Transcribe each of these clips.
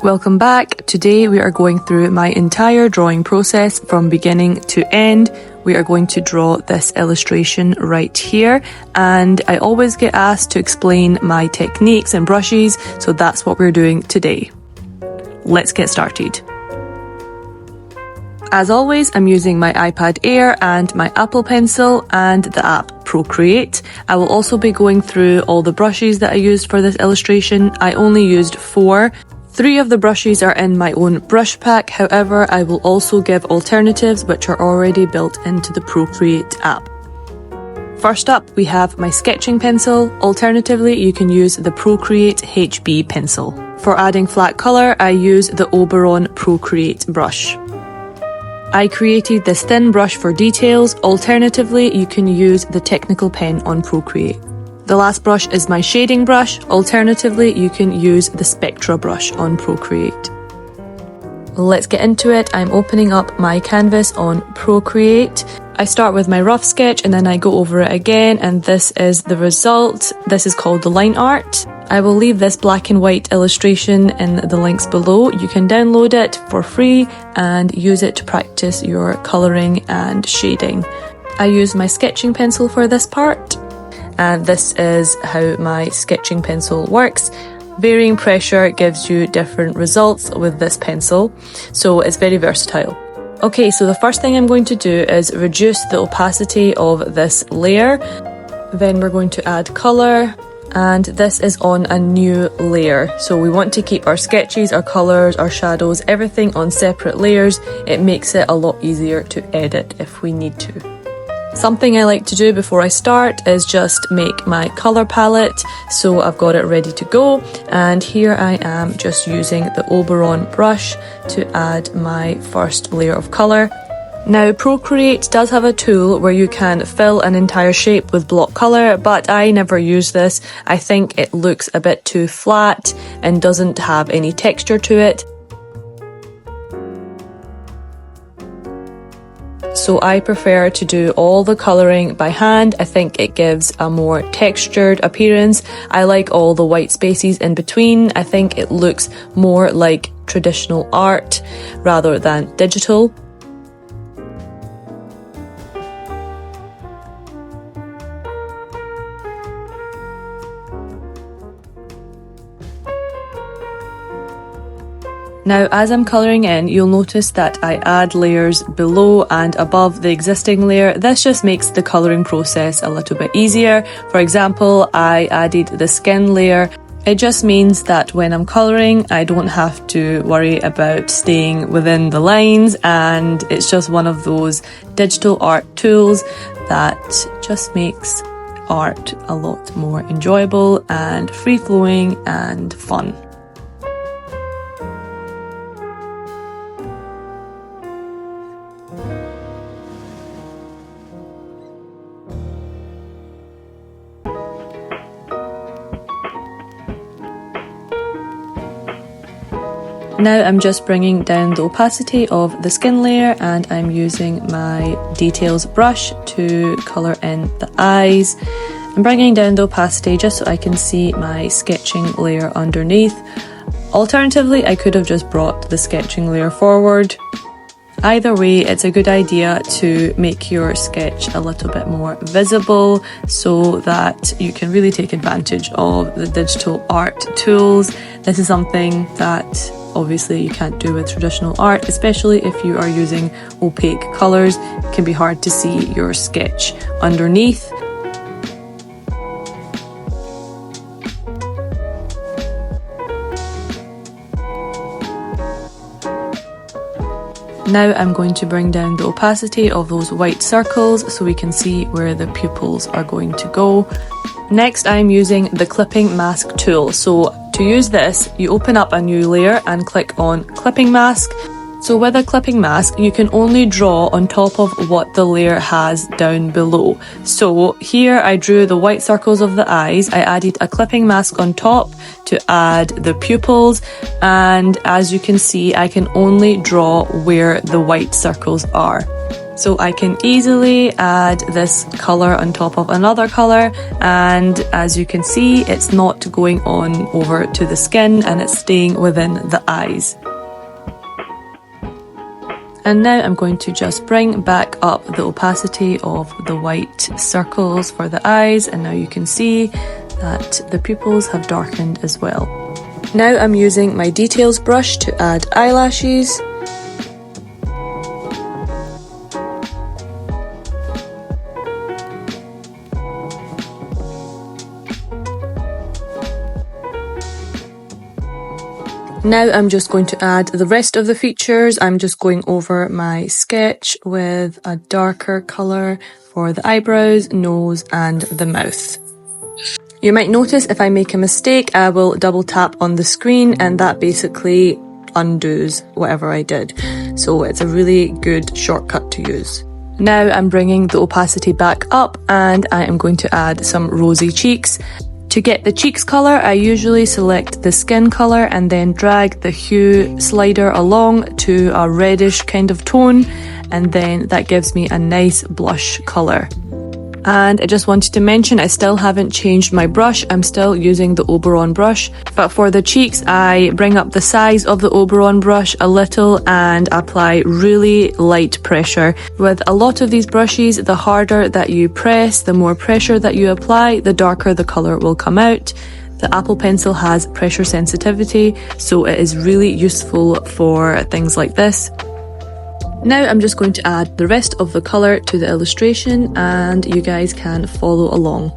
Welcome back. Today we are going through my entire drawing process from beginning to end. We are going to draw this illustration right here, and I always get asked to explain my techniques and brushes, so that's what we're doing today. Let's get started. As always, I'm using my iPad Air and my Apple Pencil and the app Procreate. I will also be going through all the brushes that I used for this illustration. I only used 4. 3 of the brushes are in my own brush pack, however, I will also give alternatives which are already built into the Procreate app. First up, we have my sketching pencil. Alternatively, you can use the Procreate HB pencil. For adding flat colour, I use the Oberon Procreate brush. I created this thin brush for details. Alternatively, you can use the technical pen on Procreate. The last brush is my shading brush. Alternatively, you can use the Spectra brush on Procreate. Let's get into it. I'm opening up my canvas on Procreate. I start with my rough sketch and then I go over it again, and this is the result. This is called the line art. I will leave this black and white illustration in the links below. You can download it for free and use it to practice your colouring and shading. I use my sketching pencil for this part. And this is how my sketching pencil works. Varying pressure gives you different results with this pencil, so it's very versatile. Okay, so the first thing I'm going to do is reduce the opacity of this layer. Then we're going to add colour, and this is on a new layer. So we want to keep our sketches, our colours, our shadows, everything on separate layers. It makes it a lot easier to edit if we need to. Something I like to do before I start is just make my colour palette, so I've got it ready to go, and here I am just using the Oberon brush to add my first layer of colour. Now Procreate does have a tool where you can fill an entire shape with block colour, but I never use this. I think it looks a bit too flat and doesn't have any texture to it. So I prefer to do all the colouring by hand. I think it gives a more textured appearance. I like all the white spaces in between. I think it looks more like traditional art rather than digital. Now, as I'm colouring in, you'll notice that I add layers below and above the existing layer. This just makes the colouring process a little bit easier. For example, I added the skin layer. It just means that when I'm colouring, I don't have to worry about staying within the lines, and it's just one of those digital art tools that just makes art a lot more enjoyable and free-flowing and fun. Now I'm just bringing down the opacity of the skin layer, and I'm using my details brush to colour in the eyes. I'm bringing down the opacity just so I can see my sketching layer underneath. Alternatively, I could have just brought the sketching layer forward. Either way, it's a good idea to make your sketch a little bit more visible so that you can really take advantage of the digital art tools. This is something that obviously you can't do with traditional art, especially if you are using opaque colours. It can be hard to see your sketch underneath. Now I'm going to bring down the opacity of those white circles so we can see where the pupils are going to go. Next, I'm using the clipping mask tool. So to use this, you open up a new layer and click on clipping mask. So with a clipping mask, you can only draw on top of what the layer has down below. So here I drew the white circles of the eyes. I added a clipping mask on top to add the pupils. And as you can see, I can only draw where the white circles are. So I can easily add this colour on top of another colour, and as you can see, it's not going on over to the skin and it's staying within the eyes. And now I'm going to just bring back up the opacity of the white circles for the eyes, and now you can see that the pupils have darkened as well. Now I'm using my details brush to add eyelashes. Now I'm just going to add the rest of the features. I'm just going over my sketch with a darker colour for the eyebrows, nose and the mouth. You might notice if I make a mistake, I will double tap on the screen and that basically undoes whatever I did. So it's a really good shortcut to use. Now I'm bringing the opacity back up and I am going to add some rosy cheeks. To get the cheeks colour, I usually select the skin colour and then drag the hue slider along to a reddish kind of tone, and then that gives me a nice blush colour. And I just wanted to mention I still haven't changed my brush, I'm still using the Oberon brush, but for the cheeks I bring up the size of the Oberon brush a little and apply really light pressure. With a lot of these brushes, the harder that you press, the more pressure that you apply, the darker the colour will come out. The Apple Pencil has pressure sensitivity, so it is really useful for things like this. Now I'm just going to add the rest of the colour to the illustration and you guys can follow along.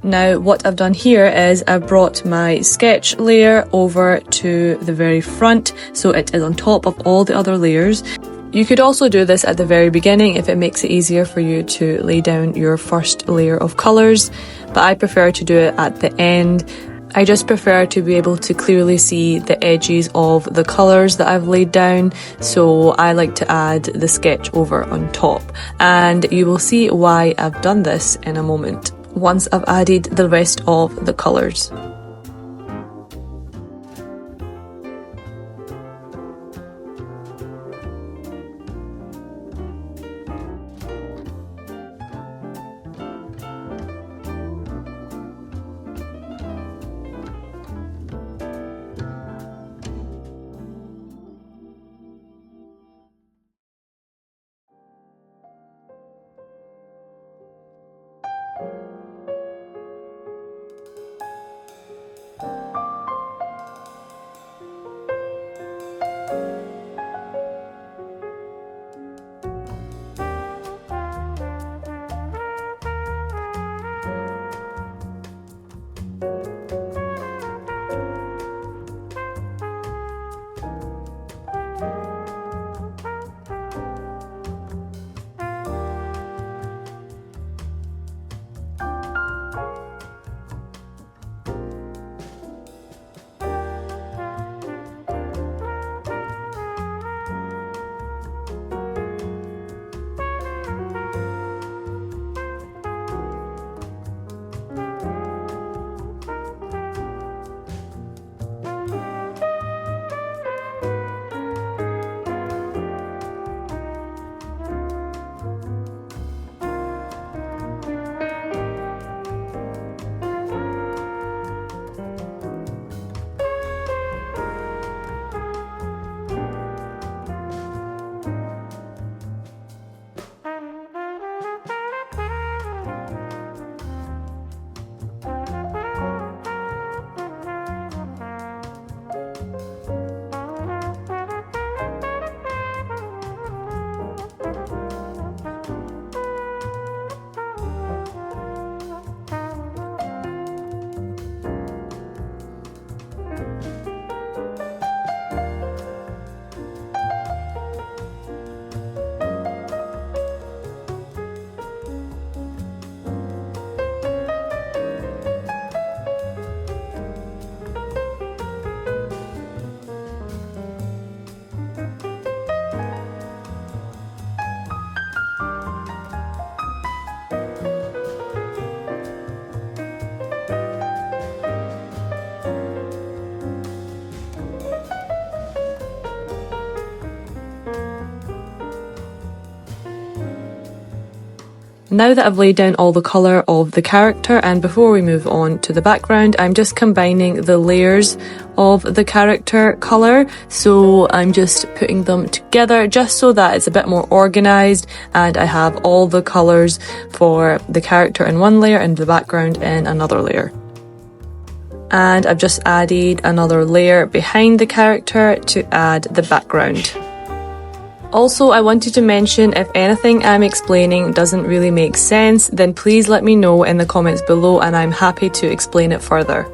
Now what I've done here is I've brought my sketch layer over to the very front, so it is on top of all the other layers. You could also do this at the very beginning if it makes it easier for you to lay down your first layer of colours, but I prefer to do it at the end. I just prefer to be able to clearly see the edges of the colours that I've laid down, so I like to add the sketch over on top, and you will see why I've done this in a moment, once I've added the rest of the colours. Now that I've laid down all the colour of the character, and before we move on to the background, I'm just combining the layers of the character colour. So I'm just putting them together just so that it's a bit more organised and I have all the colours for the character in one layer and the background in another layer. And I've just added another layer behind the character to add the background. Also, I wanted to mention, if anything I'm explaining doesn't really make sense, then please let me know in the comments below and I'm happy to explain it further.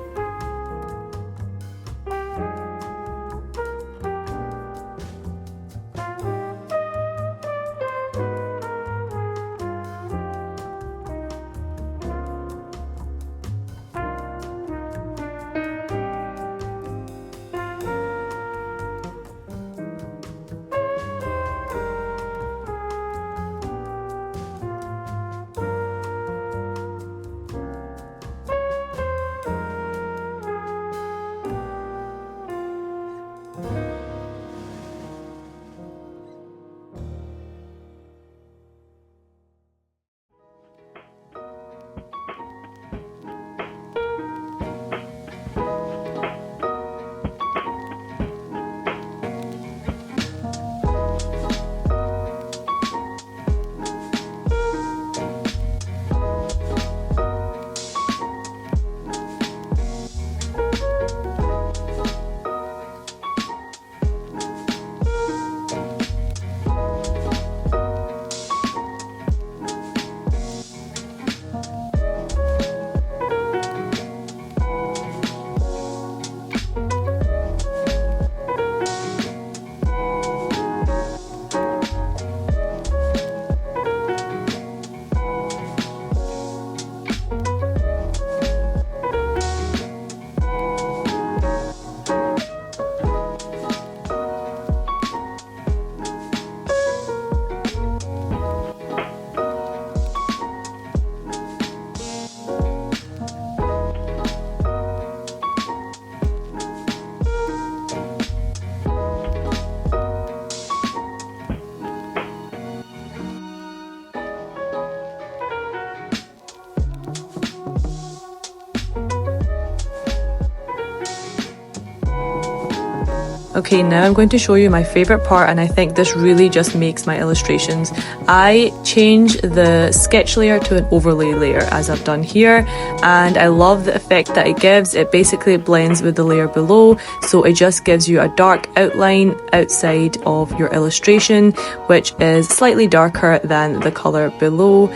Okay, now I'm going to show you my favorite part, and I think this really just makes my illustrations. I change the sketch layer to an overlay layer as I've done here, and I love the effect that it gives. It basically blends with the layer below, so it just gives you a dark outline outside of your illustration, which is slightly darker than the color below.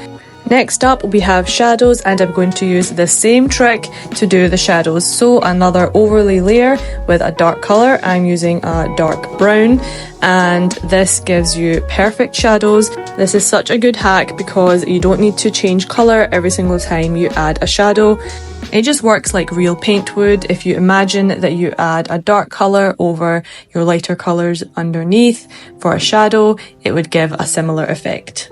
Next up we have shadows, and I'm going to use the same trick to do the shadows. So another overlay layer with a dark colour. I'm using a dark brown, and this gives you perfect shadows. This is such a good hack because you don't need to change colour every single time you add a shadow. It just works like real paint would. If you imagine that you add a dark colour over your lighter colours underneath for a shadow, it would give a similar effect.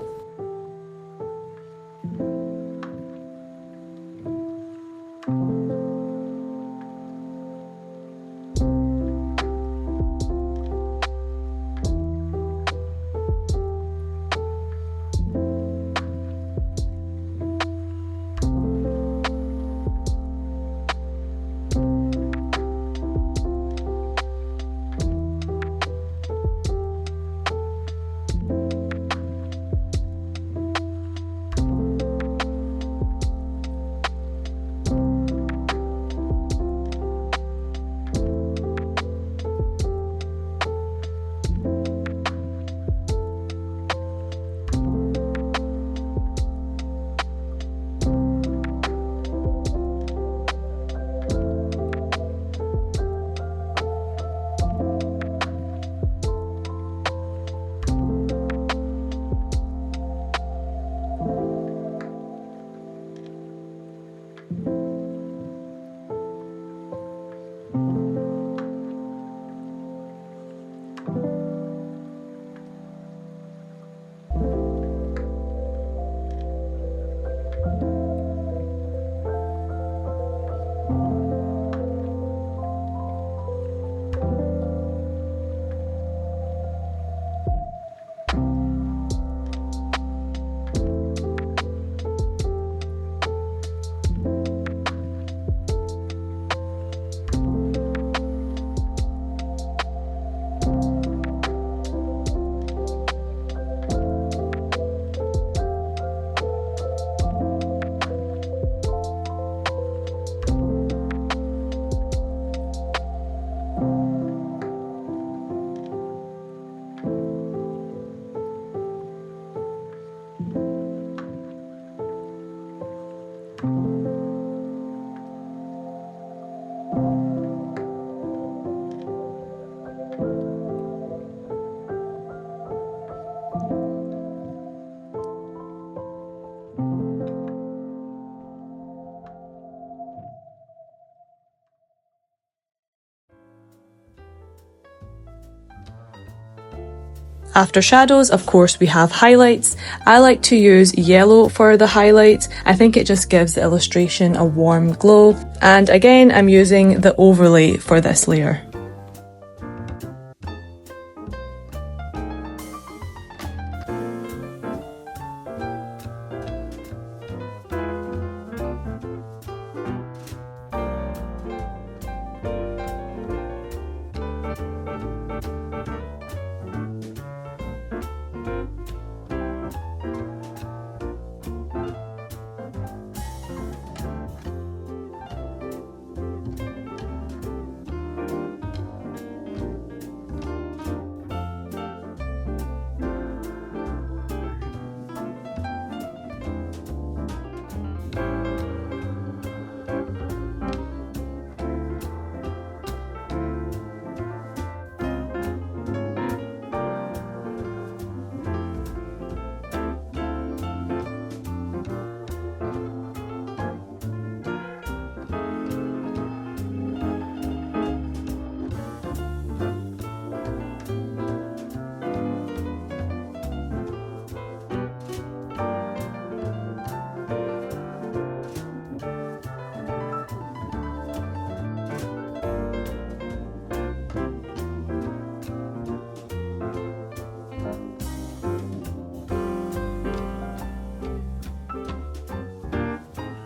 After shadows, of course, we have highlights. I like to use yellow for the highlights. I think it just gives the illustration a warm glow. And again, I'm using the overlay for this layer.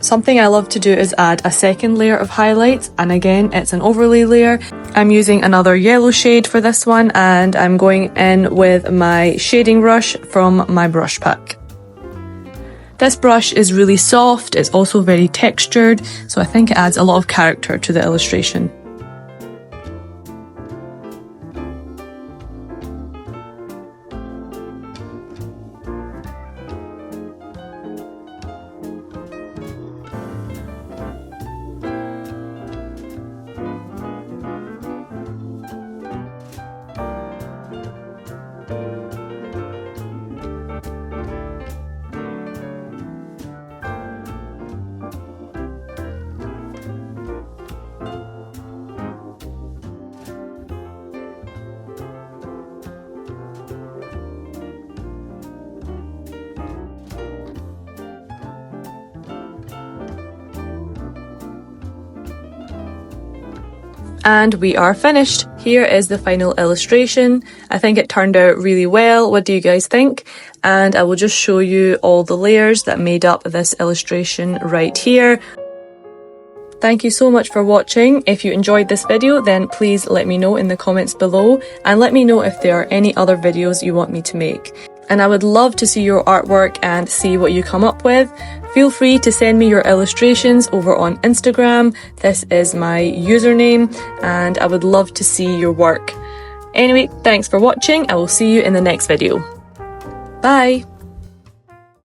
Something I love to do is add a second layer of highlights, and again it's an overlay layer. I'm using another yellow shade for this one, and I'm going in with my shading brush from my brush pack. This brush is really soft, it's also very textured, so I think it adds a lot of character to the illustration. And we are finished. Here is the final illustration. I think it turned out really well. What do you guys think? And I will just show you all the layers that made up this illustration right here. Thank you so much for watching. If you enjoyed this video, then please let me know in the comments below, and let me know if there are any other videos you want me to make. And I would love to see your artwork and see what you come up with. Feel free to send me your illustrations over on Instagram. This is my username, and I would love to see your work. Anyway, thanks for watching. I will see you in the next video. Bye!